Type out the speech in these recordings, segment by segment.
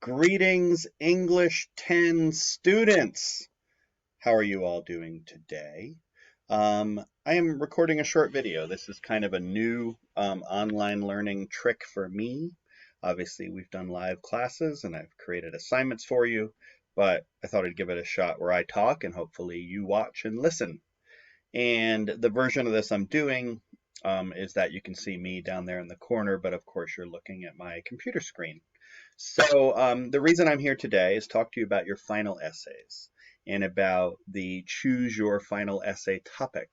Greetings, English 10 students. How are you all doing today? I am recording a short video. This is kind of a new online learning trick for me. Obviously, we've done live classes and I've created assignments for you, but I thought I'd give it a shot where I talk and hopefully you watch and listen. And the version of this I'm doing is that you can see me down there in the corner, but of course you're looking at my computer screen. So the reason I'm here today is talk to you about your final essays and about the choose your final essay topic,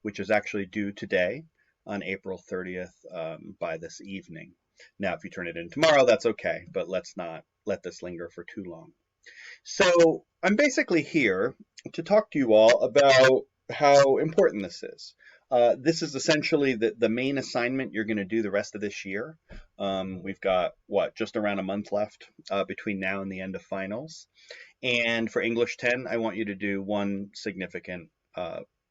which is actually due today on April 30th by this evening. Now, if you turn it in tomorrow, that's okay, but let's not let this linger for too long. So I'm basically here to talk to you all about how important this is. This is essentially the main assignment you're going to do the rest of this year. We've got, just around a month left between now and the end of finals. And for English 10, I want you to do one significant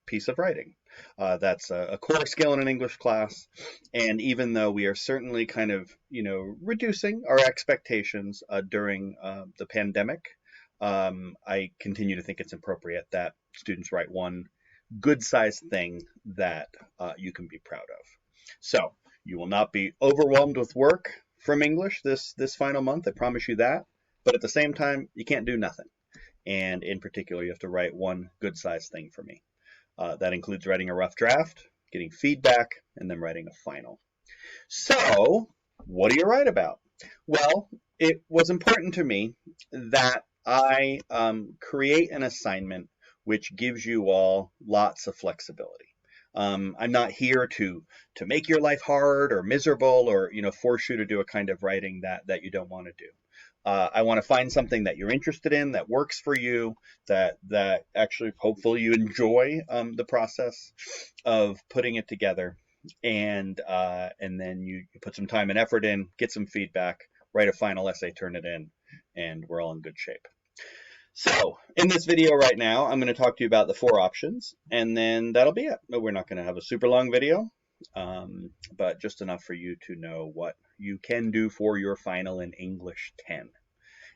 piece of writing. That's a core skill in an English class. And even though we are certainly kind of, reducing our expectations during the pandemic, I continue to think it's appropriate that students write one good-sized thing that you can be proud of. So you will not be overwhelmed with work from English this final month, I promise you that. But at the same time, you can't do nothing. And in particular, you have to write one good-sized thing for me. That includes writing a rough draft, getting feedback, and then writing a final. So what do you write about? Well, it was important to me that I create an assignment which gives you all lots of flexibility. I'm not here to make your life hard or miserable or force you to do a kind of writing that you don't want to do. I want to find something that you're interested in, that works for you, that actually hopefully you enjoy the process of putting it together, and then you put some time and effort in, get some feedback, write a final essay, turn it in, and we're all in good shape. So in this video right now, I'm going to talk to you about the 4 options, and then that'll be it. We're not going to have a super long video, but just enough for you to know what you can do for your final in English 10.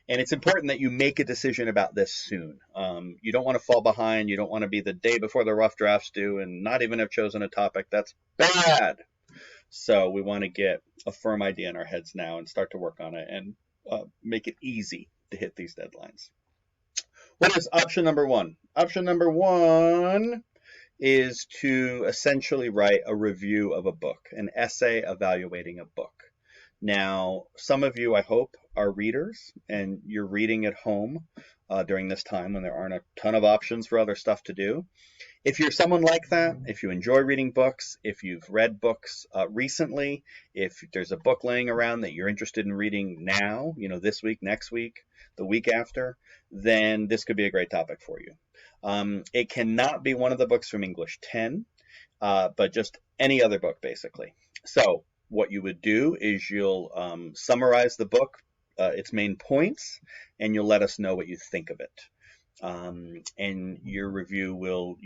And it's important that you make a decision about this soon. You don't want to fall behind. You don't want to be the day before the rough drafts due and not even have chosen a topic. That's bad. So we want to get a firm idea in our heads now and start to work on it and make it easy to hit these deadlines. What is option number 1? Option number 1 is to essentially write a review of a book, an essay evaluating a book. Now, some of you, I hope, are readers, and you're reading at home during this time when there aren't a ton of options for other stuff to do. If you're someone like that, if you enjoy reading books, if you've read books recently, if there's a book laying around that you're interested in reading now, this week, next week, the week after, then this could be a great topic for you. It cannot be one of the books from English 10, but just any other book, basically. So what you would do is you'll summarize the book, its main points, and you'll let us know what you think of it. And your review will,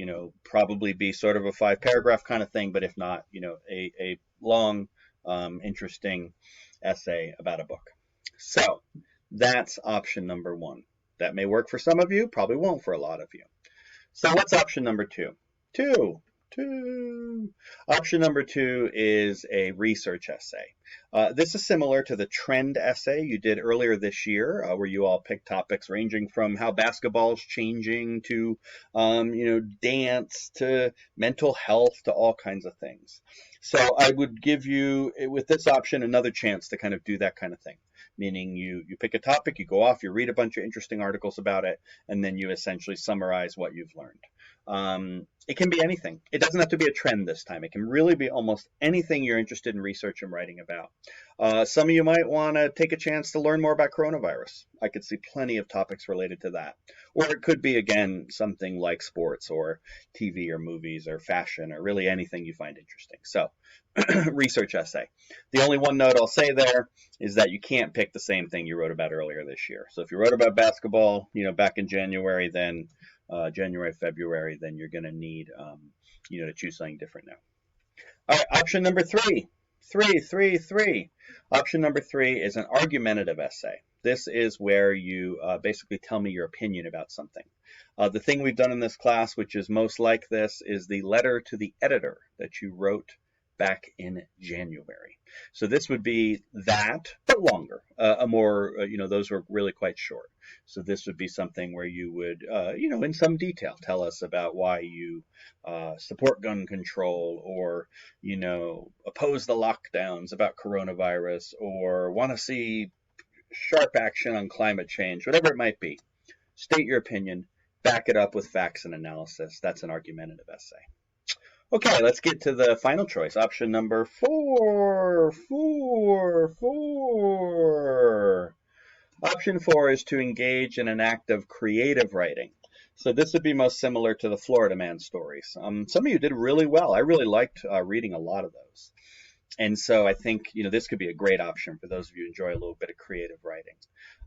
probably be sort of a 5-paragraph kind of thing, but if not, a long, interesting essay about a book. So that's option number 1. That may work for some of you, probably won't for a lot of you. So what's option number 2? Option number 2 is a research essay. This is similar to the trend essay you did earlier this year, where you all picked topics ranging from how basketball is changing to, dance to mental health to all kinds of things. So I would give you, with this option, another chance to kind of do that kind of thing. Meaning you pick a topic, you go off, you read a bunch of interesting articles about it, and then you essentially summarize what you've learned. It can be anything. It doesn't have to be a trend this time. It can really be almost anything you're interested in research and writing about. Some of you might want to take a chance to learn more about coronavirus. I could see plenty of topics related to that. Or it could be, again, something like sports or TV or movies or fashion or really anything you find interesting. So, research essay. The only one note I'll say there is that you can't pick the same thing you wrote about earlier this year. So if you wrote about basketball, back in January, then January, February, then you're going to need, to choose something different now. All right, option number 3. Three. Option number 3 is an argumentative essay. This is where you basically tell me your opinion about something. The thing we've done in this class, which is most like this, is the letter to the editor that you wrote back in January. So this would be that, but longer. Those were really quite short. So this would be something where you would, in some detail, tell us about why you support gun control, or, oppose the lockdowns about coronavirus, or want to see sharp action on climate change, whatever it might be. State your opinion, back it up with facts and analysis. That's an argumentative essay. Okay, let's get to the final choice. Option number 4. Option 4 is to engage in an act of creative writing. So this would be most similar to the Florida Man stories. Some of you did really well. I really liked reading a lot of those. And so I think, this could be a great option for those of you who enjoy a little bit of creative writing.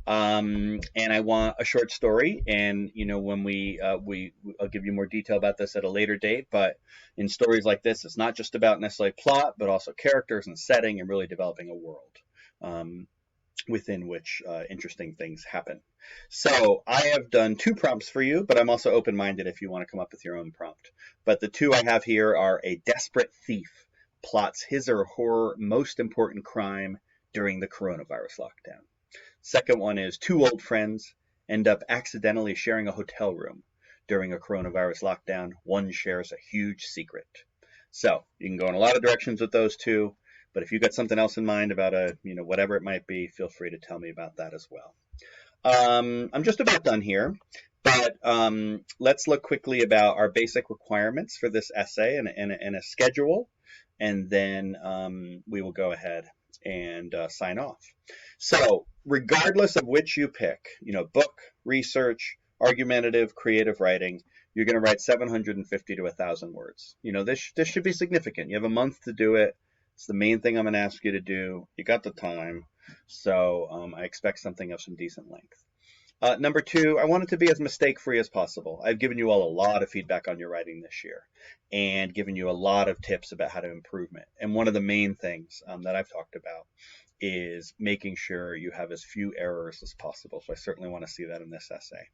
And I want a short story, and when I'll give you more detail about this at a later date, but in stories like this, it's not just about necessarily plot, but also characters and setting, and really developing a world within which interesting things happen. So I have done 2 prompts for you, but I'm also open-minded if you want to come up with your own prompt. But the 2 I have here are: a desperate thief plots his or her most important crime during the coronavirus lockdown. Second one is: 2 old friends end up accidentally sharing a hotel room during a coronavirus lockdown. One shares a huge secret. So you can go in a lot of directions with those 2, but if you've got something else in mind about whatever it might be, feel free to tell me about that as well. I'm just about done here, but let's look quickly about our basic requirements for this essay and a schedule, and then we will go ahead and sign off. So regardless of which you pick, book, research, argumentative, creative writing, you're going to write 750 to 1,000 words. This should be significant. You have a month to do it. It's the main thing I'm going to ask you to do. You got the time. So I expect something of some decent length. Number 2, I want it to be as mistake-free as possible. I've given you all a lot of feedback on your writing this year, and given you a lot of tips about how to improve it. And one of the main things that I've talked about is making sure you have as few errors as possible. So I certainly want to see that in this essay.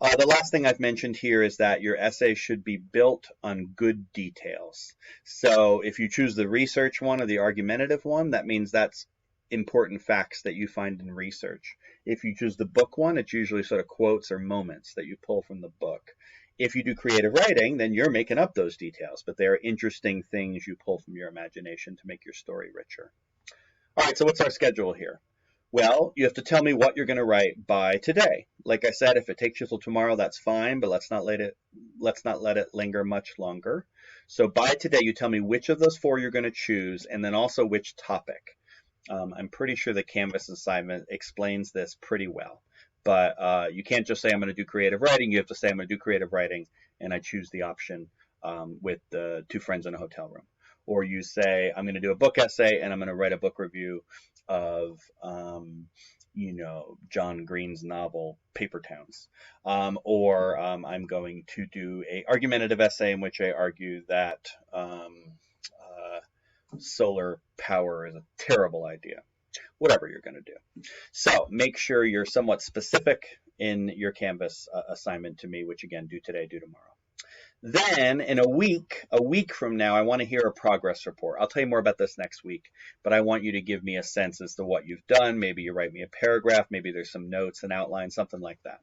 The last thing I've mentioned here is that your essay should be built on good details. So if you choose the research one or the argumentative one, that means that's important facts that you find in research. If you choose the book one, it's usually sort of quotes or moments that you pull from the book. If you do creative writing, then you're making up those details, but they're interesting things you pull from your imagination to make your story richer. All right, so what's our schedule here? Well, you have to tell me what you're going to write by today. Like I said, if it takes you till tomorrow, that's fine, but let's not let it linger much longer. So by today, you tell me which of those 4 you're going to choose, and then also which topic. I'm pretty sure the Canvas assignment explains this pretty well, but you can't just say I'm going to do creative writing. You have to say I'm going to do creative writing, and I choose the option with the 2 friends in a hotel room. Or you say I'm going to do a book essay, and I'm going to write a book review of John Green's novel Paper Towns. Or I'm going to do a argumentative essay in which I argue that solar power is a terrible idea. Whatever you're going to do. So make sure you're somewhat specific in your Canvas assignment to me, which again, do today, do tomorrow. Then in a week from now, I want to hear a progress report. I'll tell you more about this next week, but I want you to give me a sense as to what you've done. Maybe you write me a paragraph, maybe there's some notes and outline, something like that.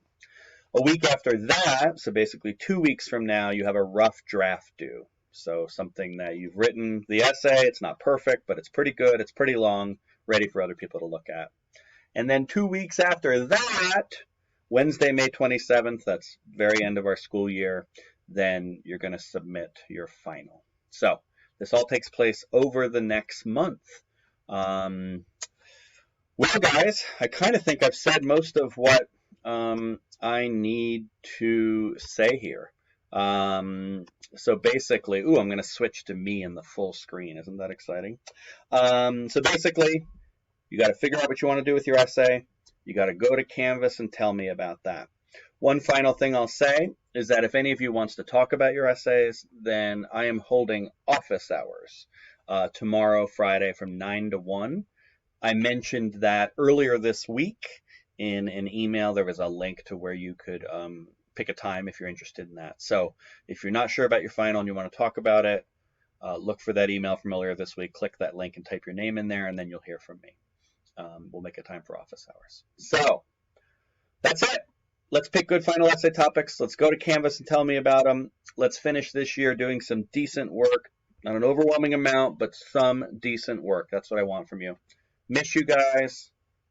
A week after that, so basically 2 weeks from now, you have a rough draft due. So something that you've written the essay, it's not perfect, but it's pretty good, it's pretty long, ready for other people to look at. And then 2 weeks after that, Wednesday, May 27th, that's very end of our school year, then you're going to submit your final. So this all takes place over the next month. Well, guys, I kind of think I've said most of what I need to say here. So basically, I'm going to switch to me in the full screen. Isn't that exciting? So basically, you got to figure out what you want to do with your essay. You got to go to Canvas and tell me about that. One final thing I'll say is that if any of you wants to talk about your essays, then I am holding office hours tomorrow, Friday, from 9 to 1. I mentioned that earlier this week in an email. There was a link to where you could pick a time if you're interested in that. So if you're not sure about your final and you want to talk about it, look for that email from earlier this week, click that link and type your name in there, and then you'll hear from me. We'll make a time for office hours. So that's it. Let's pick good final essay topics. Let's go to Canvas and tell me about them. Let's finish this year doing some decent work. Not an overwhelming amount, but some decent work. That's what I want from you. Miss you guys.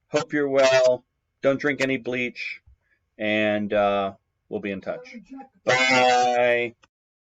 Hope you're well. Don't drink any bleach. And we'll be in touch. Bye.